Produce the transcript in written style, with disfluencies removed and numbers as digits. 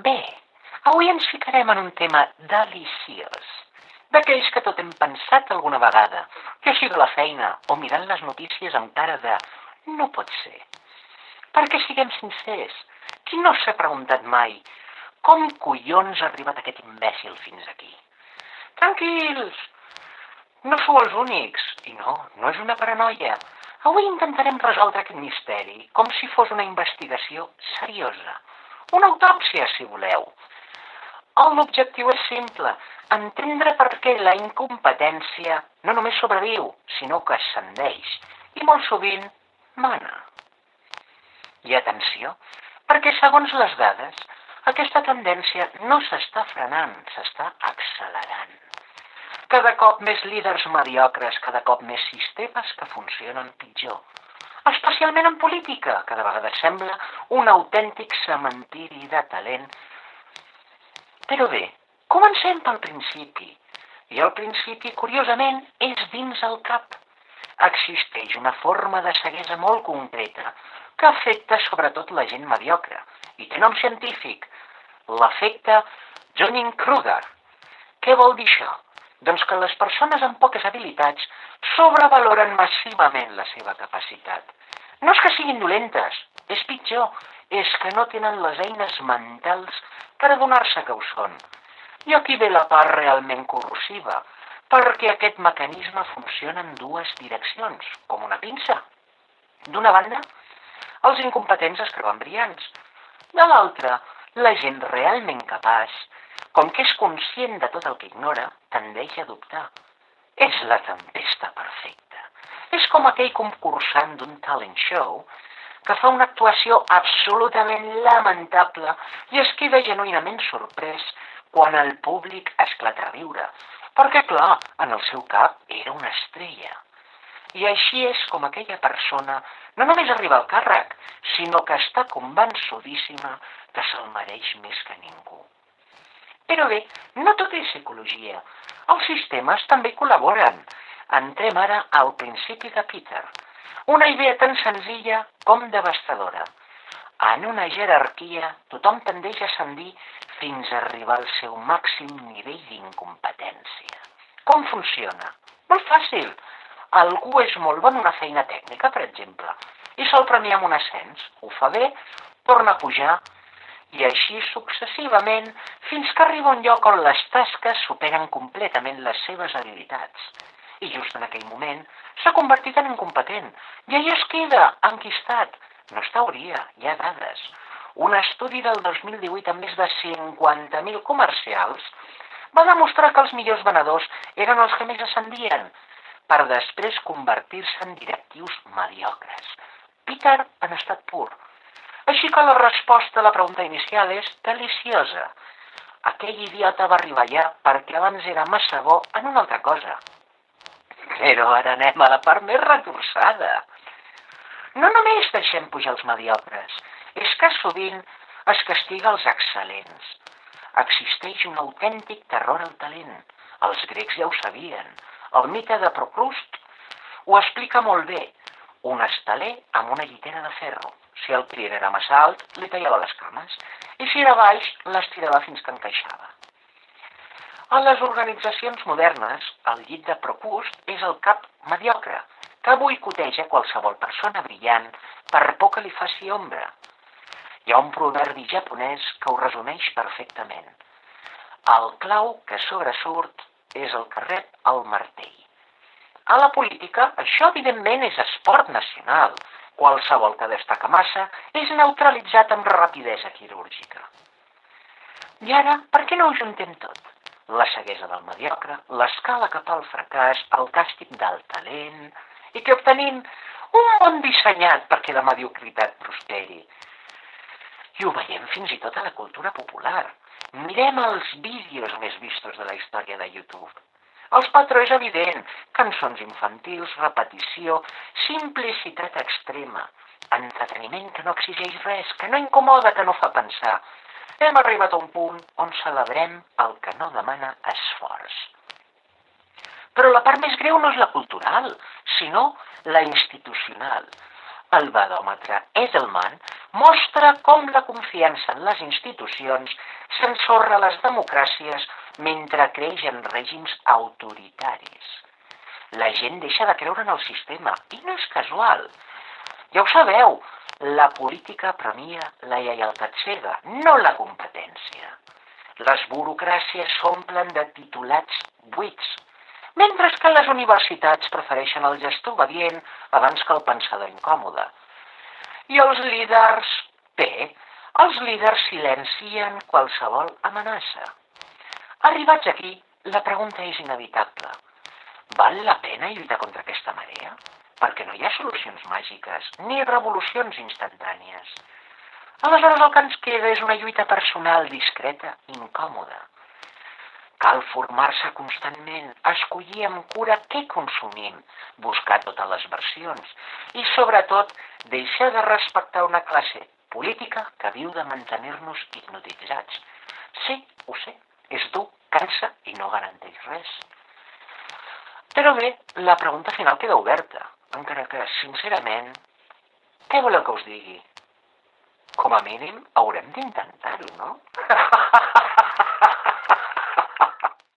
Bé, avui ens ficarem en un tema deliciós, d'aquells que tot hem pensat alguna vegada, ja sigui a la feina o mirant les notícies amb cara de no pot ser. Perquè siguem sincers, qui no s'ha preguntat mai com collons ha arribat aquest imbècil fins aquí? Tranquils, no sou els únics, i no és una paranoia. Avui intentarem resoldre aquest misteri com si fos una investigació seriosa. Una autòpsia, si voleu. L'objectiu és simple, entendre per què la incompetència no només sobreviu, sinó que ascendeix, i molt sovint mana. I atenció, perquè segons les dades, aquesta tendència no s'està frenant, s'està accelerant. Cada cop més líders mediocres, cada cop més sistemes que funcionen pitjor. Especialment en política, cada vegada sembla un autèntic cementiri de talent. Però bé, comencem pel principi. I el principi, curiosament, és dins el cap. Existeix una forma de ceguesa molt concreta que afecta sobretot la gent mediocre. I té nom científic, l'efecte Dunning-Kruger. Què vol dir això? Doncs que les persones amb poques habilitats sobrevaloren massivament la seva capacitat. No és que siguin dolentes, és pitjor, és que no tenen les eines mentals per adonar-se que ho són. I aquí ve la part realment corrosiva, perquè aquest mecanisme funciona en dues direccions, com una pinça. D'una banda, els incompetents es creuen brillants. De l'altra, la gent realment capaç, com que és conscient de tot el que ignora, tendeix a dubtar. És la tempesta perfecta. És com aquell concursant d'un talent show que fa una actuació absolutament lamentable i es queda genuïnament sorprès quan el públic esclata a riure, perquè, clar, en el seu cap era una estrella. I així és com aquella persona no només arriba al càrrec, sinó que està convençudíssima que se'l mereix més que ningú. Però bé, no tot és psicologia. Els sistemes també col·laboren. Entrem ara al principi de Peter. Una idea tan senzilla com devastadora. En una jerarquia, tothom tendeix a ascendir fins a arribar al seu màxim nivell d'incompetència. Com funciona? Molt fàcil. Algú és molt bon en una feina tècnica, per exemple, i se'l premia amb un ascens. Ho fa bé, torna a pujar, i així successivament fins que arriba a un lloc on les tasques superen completament les seves habilitats. I just en aquell moment s'ha convertit en incompetent i allà es queda, enquistat. No és teoria, hi ha dades. Un estudi del 2018 amb més de 50.000 comercials va demostrar que els millors venedors eren els que més ascendien, per després convertir-se en directius mediocres. Peter en estat pur. Així que la resposta a la pregunta inicial és deliciosa. Aquell idiota va arribar allà perquè abans era massa bo en una altra cosa. Però ara anem a la part més retorçada. No només deixem pujar els mediocres, és que sovint es castiga els excel·lents. Existeix un autèntic terror al talent. Els grecs ja ho sabien. El mite de Procrust ho explica molt bé. Un estaler amb una llitera de ferro. Si el client era massa alt, li tallava les cames, i si era baix, les tirava fins que encaixava. A les organitzacions modernes, el llit de Procrust és el cap mediocre, que boicoteja qualsevol persona brillant per por que li faci ombra. Hi ha un proverbi japonès que ho resumeix perfectament. El clau que sobresurt és el que rep el martell. A la política, això evidentment és esport nacional. Qualsevol que destaca massa és neutralitzat amb rapidesa quirúrgica. I ara, per què no ho juntem tot? La ceguesa del mediocre, l'escala cap al fracàs, el càstig del talent, i que obtenim un món dissenyat perquè la mediocritat prosperi. I ho veiem fins i tot a la cultura popular. Mirem els vídeos més vistos de la història de YouTube. El patró és evident, cançons infantils, repetició, simplicitat extrema, entreteniment que no exigeix res, que no incomoda, que no fa pensar. Hem arribat a un punt on celebrem el que no demana esforç. Però la part més greu no és la cultural, sinó la institucional. El badòmetre Edelman mostra com la confiança en les institucions s'ensorra les democràcies mentre creix en règims autoritaris. La gent deixa de creure en el sistema, i no és casual. Ja ho sabeu, la política premia la lleialtat cega, no la competència. Les burocràcies s'omplen de titulats buits, mentre que les universitats prefereixen el gestor obedient abans que el pensador incòmode. I els líders, els líders silencien qualsevol amenaça. Arribats aquí, la pregunta és inevitable. Val la pena lluitar contra aquesta marea? Perquè no hi ha solucions màgiques, ni revolucions instantànies. Aleshores el que ens queda és una lluita personal discreta i incòmoda. Cal formar-se constantment, escollir amb cura què consumim, buscar totes les versions i, sobretot, deixar de respectar una classe política que viu de mantenir-nos hipnotitzats. Sí, ho sé, és dur, cansa i no garanteix res. Però bé, la pregunta final queda oberta, encara que, sincerament, què voleu que us digui? Com a mínim, haurem d'intentar-ho, no?